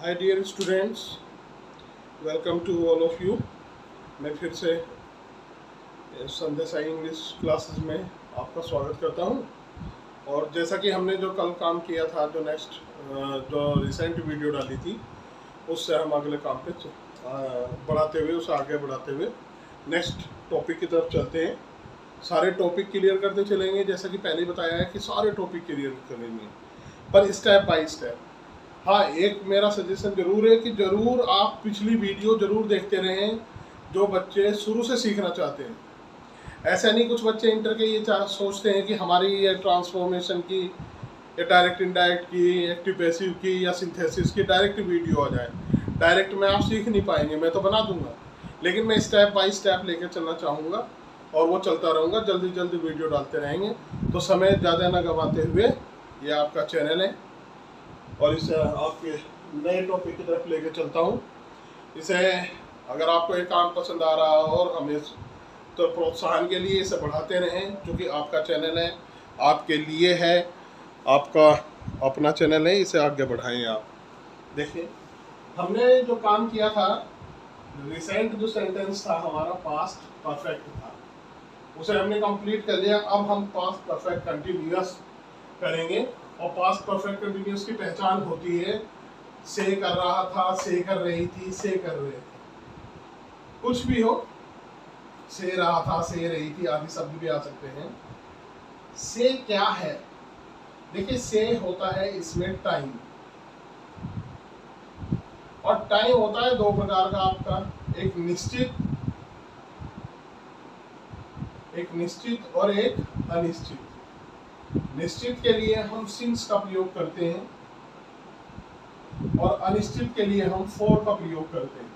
Hi dear students, welcome to all of you. मैं फिर से संध्या साई इंग्लिश क्लासेस में आपका स्वागत करता हूं। और जैसा कि हमने जो कल काम किया था, जो रिसेंट वीडियो डाली थी, उससे हम अगले काम पे बढ़ाते हुए उसे आगे बढ़ाते हुए नेक्स्ट टॉपिक की तरफ चलते हैं। सारे टॉपिक क्लियर करते चलेंगे, जैसा कि पहले बताया है कि सारे टॉपिक क्लियर करेंगे, पर स्टेप बाय स्टेप। हाँ, एक मेरा सजेशन जरूर है कि जरूर आप पिछली वीडियो जरूर देखते रहें, जो बच्चे शुरू से सीखना चाहते हैं। ऐसा नहीं, कुछ बच्चे इंटर के ये सोचते हैं कि हमारी ये ट्रांसफॉर्मेशन की या डायरेक्ट इनडायरेक्ट की, एक्टिव पैसिव की या सिंथेसिस की डायरेक्ट वीडियो आ जाए। डायरेक्ट में आप सीख नहीं पाएंगे, मैं तो बना दूंगा, लेकिन मैं स्टेप बाय स्टेप लेकर चलना चाहूँगा और वो चलता रहूँगा। जल्दी जल्दी वीडियो डालते रहेंगे। तो समय ज़्यादा ना गंवाते हुए, ये आपका चैनल है और इसे आपके नए टॉपिक की तरफ लेके चलता हूँ। इसे अगर आपको ये काम पसंद आ रहा हो और हमें तो प्रोत्साहन के लिए इसे बढ़ाते रहें, क्योंकि आपका चैनल है, आपके लिए है, आपका अपना चैनल है, इसे आगे बढ़ाएं आप। देखिए, हमने जो काम किया था, रिसेंट जो सेंटेंस था हमारा पास्ट परफेक्ट था, उसे हमने कंप्लीट कर लिया। अब हम पास्ट परफेक्ट कंटिन्यूअस करेंगे। और पास्ट परफेक्ट कंटिन्यूअस की पहचान होती है से कर रहा था, से कर रही थी, से कर रहे थे, कुछ भी हो, से रहा था, से रही थी आदि शब्द भी आ सकते हैं। से क्या है? देखिए, से होता है इसमें टाइम, और टाइम होता है दो प्रकार का आपका, एक निश्चित और एक अनिश्चित। निश्चित के लिए हम सिंस का प्रयोग करते हैं और अनिश्चित के लिए हम फॉर का प्रयोग करते हैं।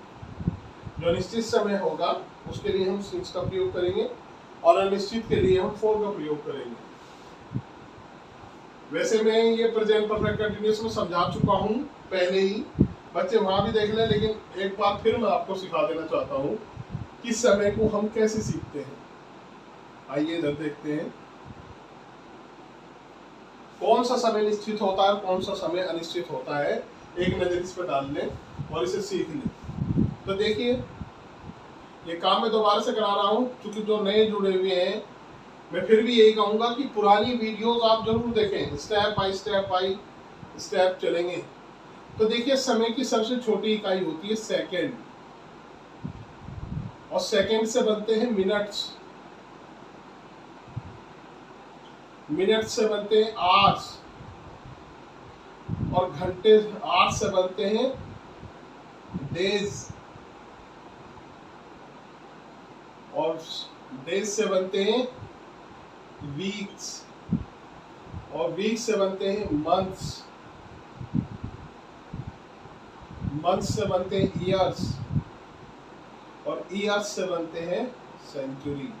जो निश्चित समय होगा उसके लिए हम सिंस का प्रयोग करेंगे और अनिश्चित के लिए हम फॉर का प्रयोग करेंगे। वैसे मैं ये प्रेजेंट परफेक्ट कंटिन्यूअस में समझा चुका हूँ पहले ही, बच्चे वहां भी देख लें, लेकिन एक बार फिर मैं आपको सिखा देना चाहता हूँ कि समय को हम कैसे सीखते हैं। आइए इधर देखते हैं कौन सा समय निश्चित होता है, कौन सा समय अनिश्चित होता है। एक नजर इस पर डाल लें और इसे सीख लें। तो देखिए, ये काम मैं दोबारा से करा रहा हूँ, क्योंकि जो नए जुड़े हुए हैं, मैं फिर भी यही कहूंगा कि पुरानी वीडियोस आप जरूर देखें, स्टेप बाय स्टेप चलेंगे। तो देखिए, समय की सबसे छोटी इकाई होती है सेकेंड, और सेकेंड से बनते हैं मिनट्स, मिनट से बनते हैं आवर्स, और घंटे आवर्स से बनते हैं डेज, और डेज से बनते हैं वीक्स, और वीक से बनते हैं मंथ्स, मंथ्स से बनते हैं ईयर्स, और ईयर्स से बनते हैं सेंचुरी।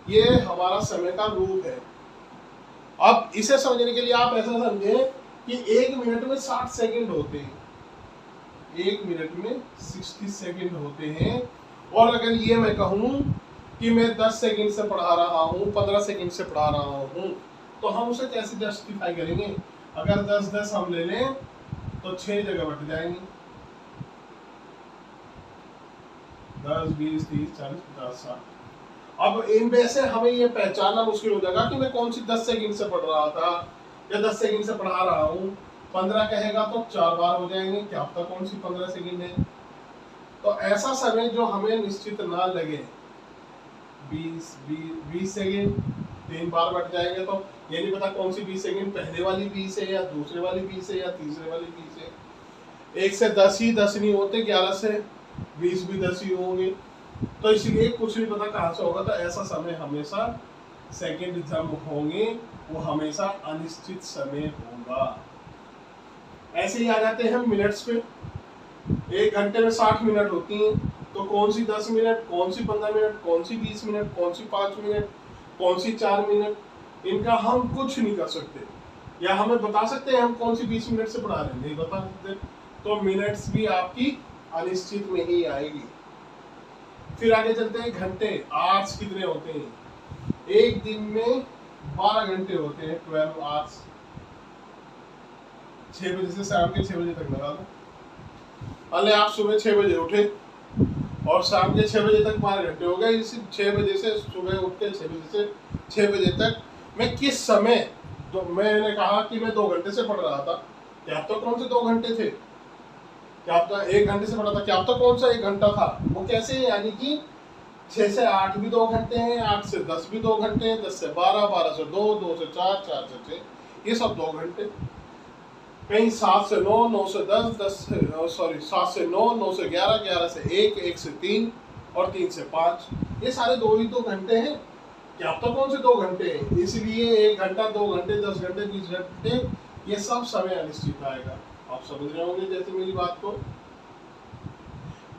ये हमारा समय का रूप है। अब इसे समझने के लिए आप ऐसा समझें कि एक मिनट में 60 सेकंड होते हैं, एक मिनट में 60 सेकंड होते हैं। और अगर ये मैं कहूं कि मैं 10 सेकंड से पढ़ा रहा हूं, 15 सेकंड से पढ़ा रहा हूं, तो हम उसे कैसे जस्टिफाई करेंगे? अगर 10-10 हम ले लें तो 6 जगह बट जाएंगे, 10, 20, 30, 40, 50, 60। अब इनमें से हमें ये पहचानना मुश्किल हो जाएगा कि मैं कौन सी 10 सेकंड से पढ़ रहा था या 10 सेकंड से पढ़ा रहा हूँ। 15 कहेगा तो 4 बार हो जाएंगे, क्या पता कौन सी 15 सेकंड है। तो ऐसा समय जो हमें निश्चित ना लगे, 20 सेकंड 3 बार बट जाएंगे, तो ये नहीं पता कौन सी 20 सेकंड पहले वाली 20 है या दूसरे वाली 20 है या तीसरे वाली 20 है। 1 से 10 ही 10 नहीं होते, 11 से 20 भी 10 ही होंगे। तो इसलिए कुछ नहीं पता कहाँ से होगा। तो ऐसा समय हमेशा सेकंड जब होंगे वो हमेशा अनिश्चित समय होगा। ऐसे ही आ जाते हैं मिनट्स पे। एक घंटे में 60 मिनट होती हैं, तो कौन सी 10 मिनट, कौन सी 15 मिनट, कौन सी 20 मिनट, कौन सी 5 मिनट, कौन सी 4 मिनट, इनका हम कुछ नहीं कर सकते। या हमें बता सकते हैं हम कौन सी 20 मिनट से पढ़ा रहे हैं? नहीं बता सकते। तो मिनट्स भी आपकी अनिश्चित में ही आएगी। फिर आगे चलते हैं घंटे, आवर्स कितने होते हैं? एक दिन में 12 घंटे होते हैं, 12 आवर्स। 6 बजे से शाम के 6 बजे तक लगा दो। अरे आप सुबह 6 बजे उठे और शाम के 6 बजे तक 12 घंटे हो गए। इसी 6 बजे से सुबह उठ के 6 बजे से 6 बजे तक मैं किस समय, तो मैंने कहा कि मैं 2 घंटे से पढ़ रहा था। क्या अब तो कौन से 2 घंटे थे, क्या अब तो 1 घंटे से पढ़ा था, क्या अब तो कौन सा 1 घंटा था। वो कैसे, यानी कि 6 से 8 भी 2 घंटे हैं, 8 से 10 भी 2 घंटे हैं, 10 से 12, 12 से 2, 2 से 4, 4 से 6, ये सब 2 घंटे। कहीं 7 से 9, 9 से 10, 7 से 9, 9 से 11, 11 से 1, 1 से 3 और 3 से 5, ये सारे 2 ही 2 घंटे हैं। क्या अब तो कौन से 2 घंटे हैं। इसलिए 1 घंटा, 2 घंटे, 10 घंटे, 20 घंटे, ये सब समय अनिश्चित आएगा। आप समझ रहे होंगे जैसे मेरी बात को।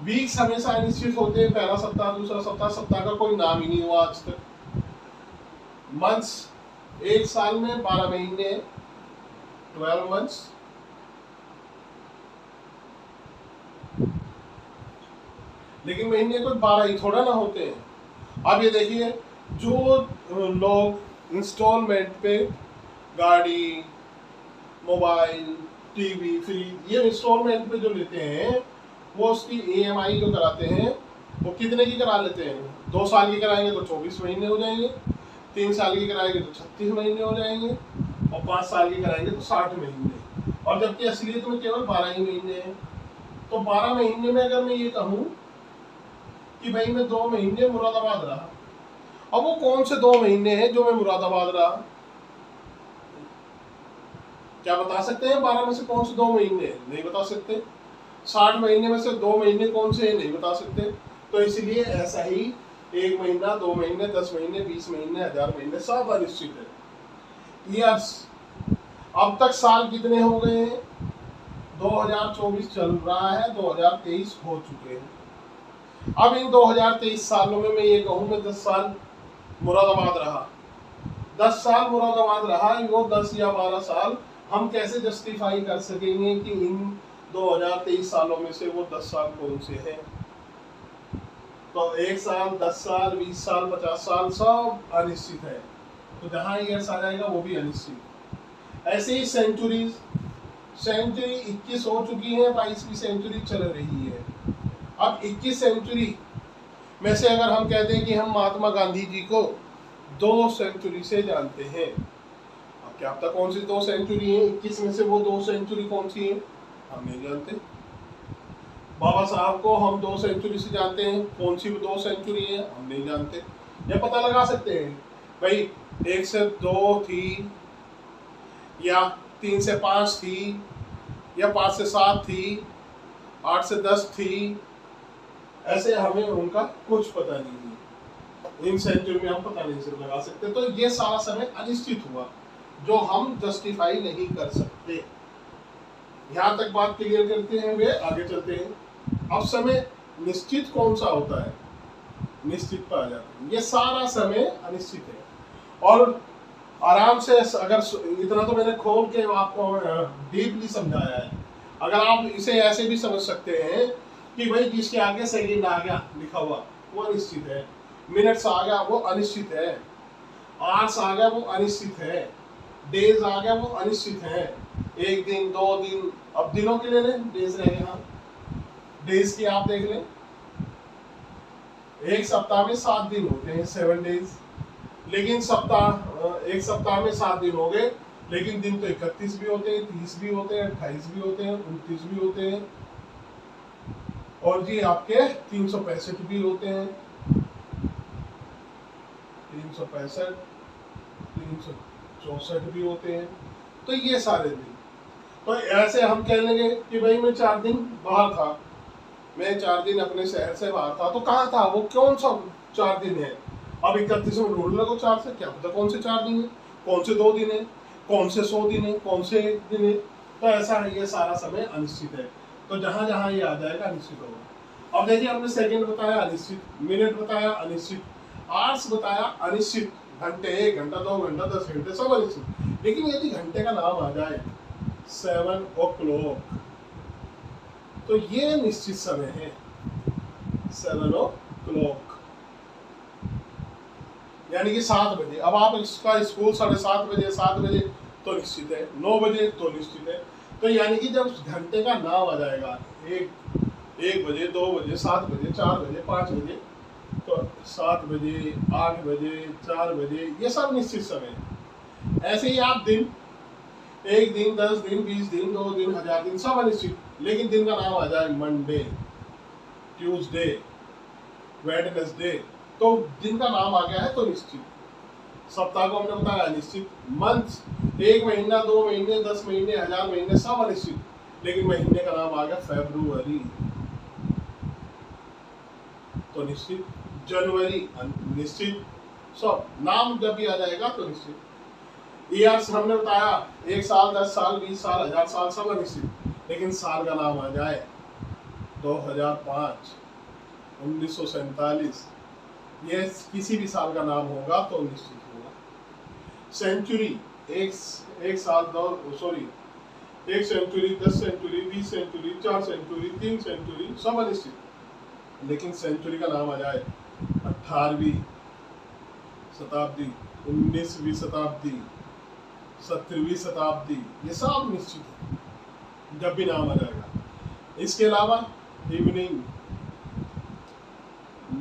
वीक्स हमेशा अनिश्चित होते हैं, पहला सप्ताह, दूसरा सप्ताह, सप्ताह का कोई नाम ही नहीं हुआ आज तक। मंथ्स, एक साल में 12 महीने, 12 मंथ्स। लेकिन महीने कोई 12 ही थोड़ा ना होते हैं। अब ये देखिए, जो लोग इंस्टॉलमेंट पे गाड़ी, मोबाइल, टीवी, फ्रिज, ये इंस्टॉलमेंट पे जो लेते हैं, वो उसकी EMI जो कराते हैं वो कितने की करा लेते हैं। 2 साल की कराएंगे तो 24 महीने हो जाएंगे, 3 साल की कराएंगे तो 36 महीने हो जाएंगे, और 5 साल की कराएंगे तो 60 महीने। और जबकि असलियत में केवल 12 ही महीने हैं। तो 12 महीने में अगर मैं ये कहूँ कि भाई मैं 2 महीने मुरादाबाद रहा, अब वो कौन से 2 महीने हैं जो मैं मुरादाबाद रहा, क्या बता सकते हैं। 12 में से कौन से 2 महीने, नहीं बता सकते। 60 महीने में से 2 महीने कौन से हैं, नहीं बता सकते। तो इसलिए ऐसा ही 1 महीना, 2 महीने, 10 महीने, 20 महीने, 1000 महीने, सब अनिश्चित है। यस, अब तक साल कितने हो गए हैं। 2024 चल रहा है, 2023 हो चुके हैं। अब इन 2023 सालों में मैं ये कहूँ मैं 10 साल मुरादाबाद रहा, 10 साल मुरादाबाद रहा, वो 10 या 12 साल हम कैसे जस्टिफाई कर सकेंगे कि इन 2023 सालों में से वो 10 साल कौन से हैं। तो 1 साल, 10 साल, 20 साल, 50 साल, सब अनिश्चित है। तो जहाँ ईयर्स आ जाएगा वो भी अनिश्चित। ऐसे ही सेंचुरीज, सेंचुरी 21 हो चुकी है, 22वीं सेंचुरी चल रही है। अब 21 सेंचुरी में से अगर हम कहते हैं कि हम महात्मा गांधी जी को 2 सेंचुरी से जानते हैं, अब क्या पता कौन सी 2 सेंचुरी है, 21 में से वो 2 सेंचुरी कौन सी है, हम नहीं जानते। बाबा साहब को हम 2 सेंचुरी से जानते हैं, कौन सी 2 सेंचुरी है, हम नहीं जानते। ये पता लगा सकते हैं भाई 1 से 2 थी, या 3 से 5 थी, या 5 से 7 थी, 8 से 10 थी, ऐसे हमें उनका कुछ पता नहीं है। इन सेंचुरी में हम पता नहीं से लगा सकते। तो ये सारा समय अनिश्चित हुआ जो हम जस्टिफाई नहीं कर सकते। यहाँ तक बात क्लियर करते हैं, वे आगे चलते हैं। अब समय निश्चित कौन सा होता है, निश्चित पर आ जाते हैं। ये सारा समय अनिश्चित है। और आराम से, अगर इतना तो मैंने खोल के आपको डीपली समझाया है, अगर आप इसे ऐसे भी समझ सकते हैं कि भाई जिसके आगे सेकंड आ गया लिखा हुआ वो अनिश्चित है, मिनट्स आ गया वो अनिश्चित है, आवर्स आ गया वो अनिश्चित है, डेज आ गया वो अनिश्चित है। 1 दिन, 2 दिन, अब दिनों के ले लें, डेज रहेगा, डेज की आप देख लें, एक सप्ताह में 7 दिन होते हैं, 7 डेज। लेकिन एक सप्ताह में 7 दिन हो गए, लेकिन दिन तो 31 भी होते हैं, 30 भी होते हैं, 28 भी होते हैं, 29 भी होते हैं, और जी आपके 365 भी होते हैं, 365, 364 भी होते हैं। तो ये सारे दिन, तो ऐसे हम कह लेंगे कि भाई मैं 4 दिन बाहर था, मैं 4 दिन अपने शहर से बाहर था। तो कहाँ था वो, कौन सा 4 दिन है। अब 31 में ढूंढ लगो 4 से, क्या पता कौन से 4 दिन है, कौन से 2 दिन है, कौन से 100 दिन है, कौन से 1 दिन है। तो ऐसा है, ये सारा समय अनिश्चित है। तो जहाँ जहाँ ये आ जाएगा अनिश्चित होगा। अब देखिए, हमने सेकंड बताया अनिश्चित, मिनट बताया अनिश्चित, आवर्स बताया अनिश्चित, घंटे, 1 घंटा, 2 घंटा, 10 घंटे, सब अनिश्चित। लेकिन यदि घंटे का नाम आ जाए 7 o'clock, तो ये निश्चित समय है, 7 o'clock, यानी कि 7 बजे। अब आप इसका स्कूल 7:30 बजे, 7 बजे तो निश्चित है, 9 बजे तो निश्चित है, तो यानी कि जब घंटे का नाम आ जाएगा 1 बजे, 2 बजे, 7 बजे, 4 बजे, 5 बजे, तो 7 बजे, 8 बजे, 4 बजे, ये सब निश्चित समय है। ऐसे ही आप दिन, 1 दिन, 10 दिन, 20 दिन, 2 दिन, 1000 दिन, सब अनिश्चित, लेकिन दिन का नाम आ जाए मंडे, ट्यूसडे, वेडनेसडे, तो दिन का नाम आ गया है तो निश्चित। सप्ताह को हमने बताया निश्चित, मंथ 1 महीना, 2 महीने, 10 महीने, 1000 महीने, सब अनिश्चित, लेकिन महीने का नाम आ गया फरवरी, तो निश्चित। जनवरी निश्चित, सब नाम जब भी आ जाएगा तो निश्चित। ईयर्स हमने बताया 1 साल, 10 साल, 20 साल, 1000 साल, सब अनिश्चित, लेकिन साल का नाम आ जाए 2005, 1947, ये किसी भी साल का नाम होगा तो निश्चित होगा। सेंचुरी, एक साल, 1 century, 10 century, 20 century, 4 century, 3 century, सब अनिश्चित, लेकिन सेंचुरी का नाम आ जाए 18वीं शताब्दी, 19वीं शताब्दी, 17वीं शताब्दी, ये सब निश्चित है जब भी नाम आ जाएगा। इसके अलावा इवनिंग,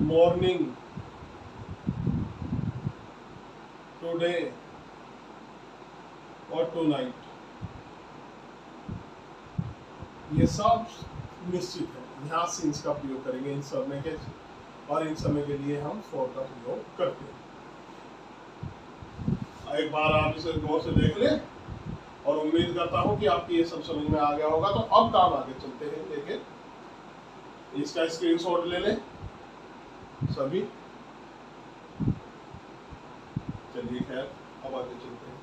मॉर्निंग, टुडे और टुनाइट, ये सब निश्चित है। यहाँ सिंस का प्रयोग करेंगे इन समय के, और इन समय के लिए हम फॉर का प्रयोग करते हैं। एक बार आप इसे गौर से देख लें, और उम्मीद करता हूं कि आपकी ये सब समझ में आ गया होगा। तो अब काम आगे चलते हैं, देखें, इसका स्क्रीनशॉट ले लें सभी। चलिए खैर, अब आगे चलते हैं।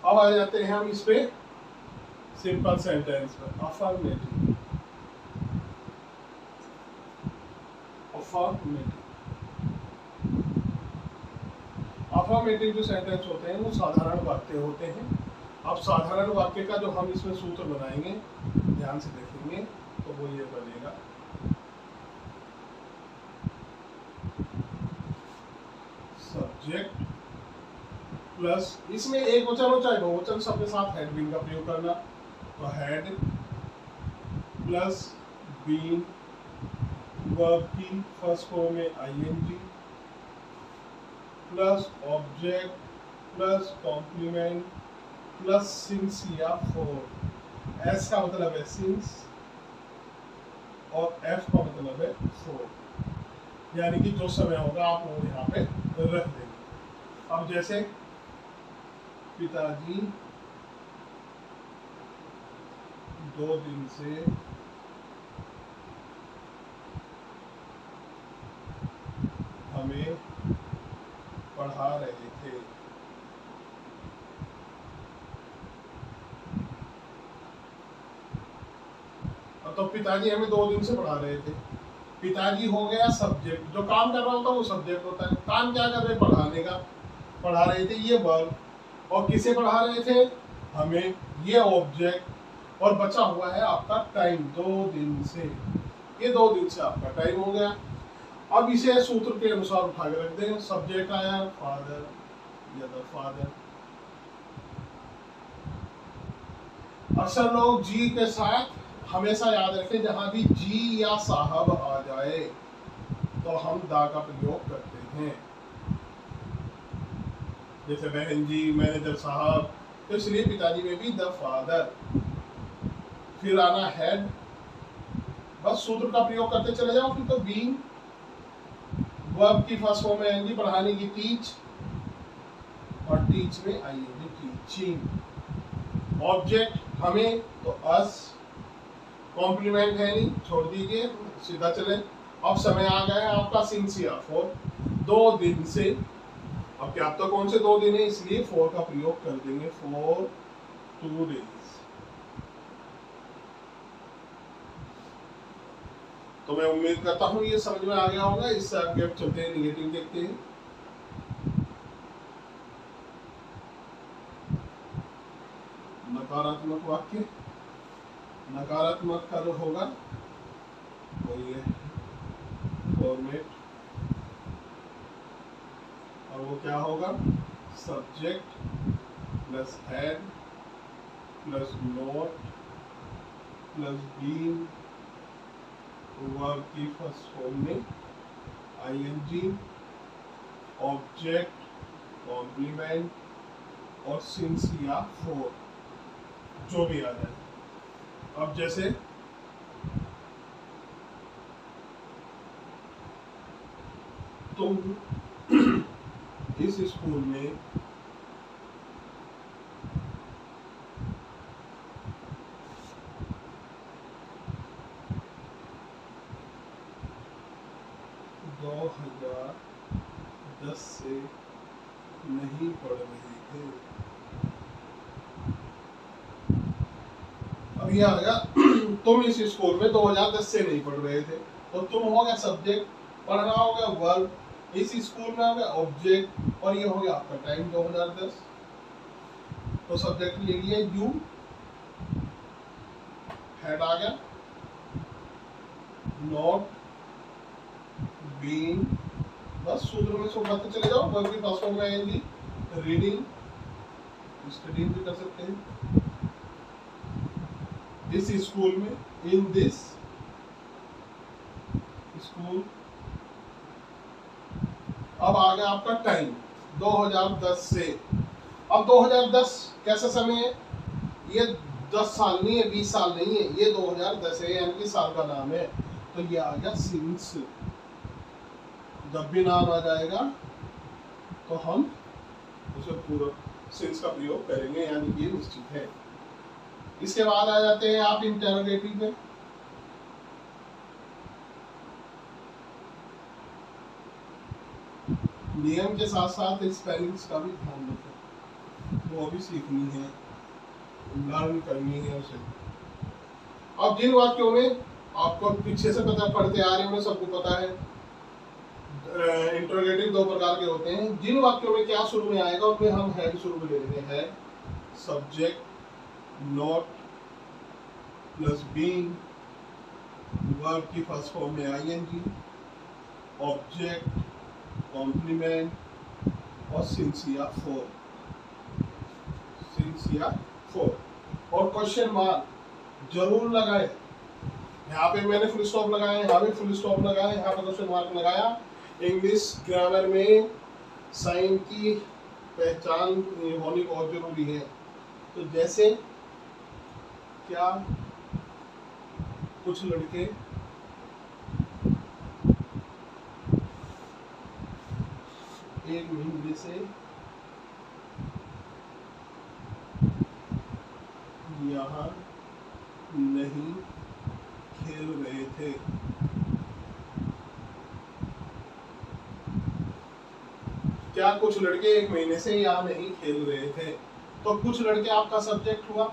अब आ जाते हैं हम इस पे सिंपल सेंटेंस पर। अफर्मेटिव, अफर्मेटिव जो सेंटेंस होते हैं वो साधारण वाक्य होते हैं। अब साधारण वाक्य का जो हम इसमें सूत्र बनाएंगे, ध्यान से देखेंगे तो वो ये बनेगा, सब्जेक्ट प्लस, इसमें एक वचन हो चाहे बहुवचन, सबके साथ हैड बीन का प्रयोग करना, तो हैड प्लस बीन, वर्ब की फर्स्ट फॉर्म में ING, plus object plus complement plus since या फॉर। एस का मतलब है सिंस और एफ का मतलब है फॉर, यानी कि जो समय होगा आप वो यहाँ पे रख देंगे। अब जैसे पिताजी 2 दिन से हमें पढ़ा रहे थे। तो पिताजी हमें 2 दिन से पढ़ा रहे थे। पिताजी हो गया सब्जेक्ट, जो काम कर रहा होता है वो सब्जेक्ट होता है। काम क्या कर रहे, पढ़ाने का, पढ़ा रहे थे, ये वर्ब, और किसे पढ़ा रहे थे, हमें, ये ऑब्जेक्ट, और बचा हुआ है आपका टाइम 2 दिन से। ये 2 दिन से आपका टाइम हो गया। अब इसे सूत्र के अनुसार उठा के रख दें। सब्जेक्ट आया फादर या द फादर। अक्सर लोग जी के साथ हमेशा याद रखें, जहां भी जी या साहब आ जाए तो हम दा का प्रयोग करते हैं। जैसे बहन जी, मैनेजर साहब, तो इसलिए पिताजी में भी द फादर। फिर आना हैड, बस सूत्र का प्रयोग करते चले जाओ। फिर तो बीइंग, वर्ब की फर्स्ट फॉर्म में एनजी, पढ़ाने की टीच, और टीच में आईएनजी टीचिंग। ऑब्जेक्ट हमें तो अस, कॉम्प्लीमेंट है नहीं, छोड़ दीजिए, सीधा चले। अब समय आ गया है आपका सिंसियर फॉर, 2 दिन से। अब क्या, अब तो कौन से 2 दिन है, इसलिए फॉर का प्रयोग कर देंगे, फॉर 2 डेज। तो मैं उम्मीद करता हूं ये समझ में आ गया होगा। इससे आगे अब चलते हैं, निगेटिव देखते हैं। नकारात्मक वाक्य, नकारात्मक का जो होगा वो ये फॉर्मेट, और वो क्या होगा, subject plus had plus not plus been, verb की फर्स्ट फॉर्म में आईएनजी, ऑब्जेक्ट, कॉम्प्लीमेंट और सिंस या फॉर, जो भी आ जाए। अब जैसे तुम इस स्कूल में दो 2010 से नहीं पढ़ रहे थे। अब ये आ गया तुम इस स्कूल में 2010 से नहीं पढ़ रहे थे, तो तुम हो गया सब्जेक्ट, पढ़ना हो गया वर्ब, इस स्कूल में हो गया ऑब्जेक्ट, और ये हो गया आपका टाइम 2010। तो सब्जेक्ट ले लिया यू, हेड आ गया, नॉट, बीन, बस सूत्र में सब बातें चले जाओ, वर्ब की फर्स्ट फॉर्म में आएंगी, रीडिंग, स्टडीइंग भी कर सकते हैं, इस स्कूल में, इन दिस स्कूल। अब आ गया आपका टाइम 2010 से। अब 2010 कैसा समय है, ये 10 साल नहीं है, 20 साल नहीं है, ये 2010 है, यानी कि साल का नाम है। तो ये आ गया सिंस। जब भी नाम आ जाएगा तो हम उसे पूरा सिंस का प्रयोग करेंगे, यानी कि ये निश्चित है। इसके बाद आ जाते हैं आप इंटरोगेटिव में। नियम के साथ साथ स्पेलिंग्स का भी ध्यान रखें, वो भी सीखनी है, लर्न करनी है उसे। अब जिन वाक्यों में आपको पीछे से पता पढ़ते आ रहे होंगे, सबको पता है इंटरोगेटिव दो प्रकार के होते हैं। जिन वाक्यों में क्या शुरू में आएगा उसमें हम हैड शुरू में ले लेंगे, had, subject, not plus being, verb की फर्स्ट फॉर्म में आईएनजी, ऑब्जेक्ट, कॉम्प्लीमेंट और सिंस या फॉर, सिंस या फॉर। और क्वेश्चन मार्क जरूर लगाए, यहाँ पे मैंने फुल स्टॉप लगाया, यहाँ पे फुल स्टॉप लगाया, यहाँ पे क्वेश्चन मार्क लगाया। इंग्लिश ग्रामर में साइन की पहचान होनी बहुत जरूरी है। तो जैसे क्या कुछ लड़के एक महीने से यहाँ नहीं खेल रहे थे। क्या कुछ लड़के एक महीने से यहाँ नहीं खेल रहे थे। तो कुछ लड़के आपका सब्जेक्ट हुआ,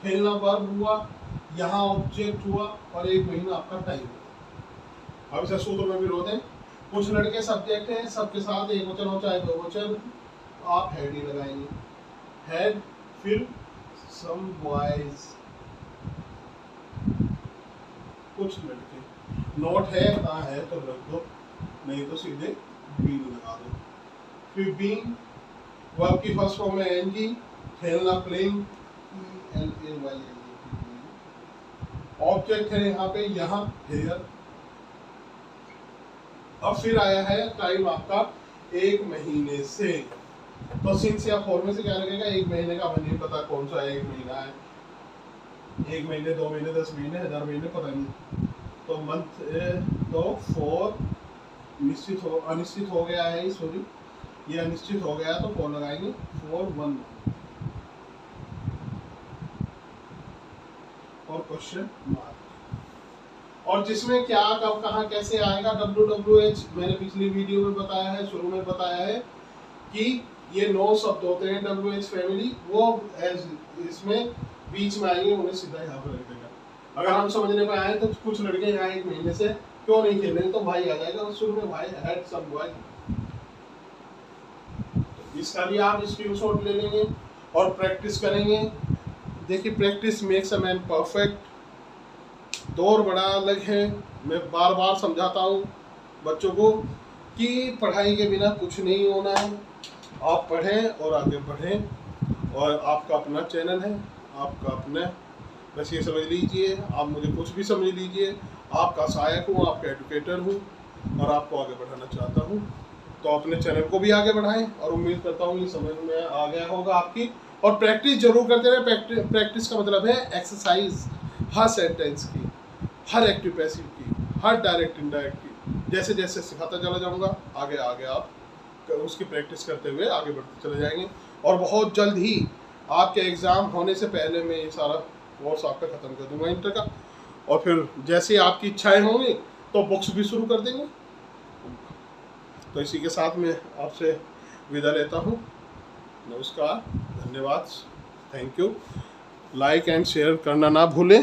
खेलना वर्ब हुआ, यहाँ ऑब्जेक्ट हुआ और एक महीना आपका टाइम हुआ। अब इसे सूत्र में विरोध है। कुछ लड़के सब्जेक्ट हैं, सबके साथ एक वचन हो चाहे दो वचन, आप हेड ही लगाएंगे, हेड, फिर सम बॉयज, कुछ लड़के। नॉट है, हाँ है तो रख दो, नहीं तो सीधे बीन लगा दो। फिर बीन, वर्ब की फर्स्ट फॉर्म में एनजी, खेलना प्लेइंग, ELAY, ऑब्जेक्ट है यहाँ पे, यहाँ हेयर। अब फिर आया है टाइम आपका एक महीने से। तो सिंस या फॉर में से क्या लगेगा, एक महीने का हमें नहीं पता कौन सा एक महीना है, एक महीने, 2 महीने, 10 महीने, 1000 महीने, पता नहीं। तो मंथ, तो फॉर निश्चित हो, अनिश्चित हो गया है, सॉरी ये अनिश्चित हो गया तो फॉर लगाएंगे, फॉर 1 और क्वेश्चन मार्क। और जिसमें क्या कब कहाँ कैसे आएगा, WWH मैंने पिछली वीडियो में बताया है, शुरू में बताया है कि ये 9 शब्द होते हैं WH फैमिली, वो इसमें बीच में आएंगे, उन्हें सीधा यहाँ पर रख देगा। अगर हम समझने पे आए तो कुछ लड़के यहाँ एक महीने से क्यों नहीं खेल रहे, तो भाई आ जाएगा शुरू में, भाई हैड सम बॉय। इसका भी आप स्क्रीनशॉट ले लेंगे और प्रैक्टिस करेंगे। देखिए, practice makes a man perfect. दौर बड़ा अलग है। मैं बार बार समझाता हूँ बच्चों को कि पढ़ाई के बिना कुछ नहीं होना है। आप पढ़ें और आगे बढ़ें, और आपका अपना चैनल है, आपका अपना, बस ये समझ लीजिए, आप मुझे कुछ भी समझ लीजिए, आपका सहायक हूँ, आपका एजुकेटर हूँ, और आपको आगे बढ़ाना चाहता हूँ। तो अपने चैनल को भी आगे बढ़ाएं, और उम्मीद करता हूँ ये समझ में आ गया होगा आपकी। और प्रैक्टिस जरूर करते रहें। प्रैक्टिस का मतलब है एक्सरसाइज, हर सेंटेंस की, हर एक्टिव पैसिव की, हर डायरेक्ट इनडायरेक्ट की। जैसे जैसे सिखाता चला जाऊँगा, आगे आगे आप उसकी प्रैक्टिस करते हुए आगे बढ़ते चले जाएंगे। और बहुत जल्द ही आपके एग्ज़ाम होने से पहले मैं ये सारा कोर्स आपका ख़त्म कर दूंगा इंटर का। और फिर जैसे आपकी इच्छाएं होंगी तो बुक्स भी शुरू कर देंगे। तो इसी के साथ मैं आपसे विदा लेता हूँ। नमस्कार, धन्यवाद, thank you. Like and share करना ना भूलें।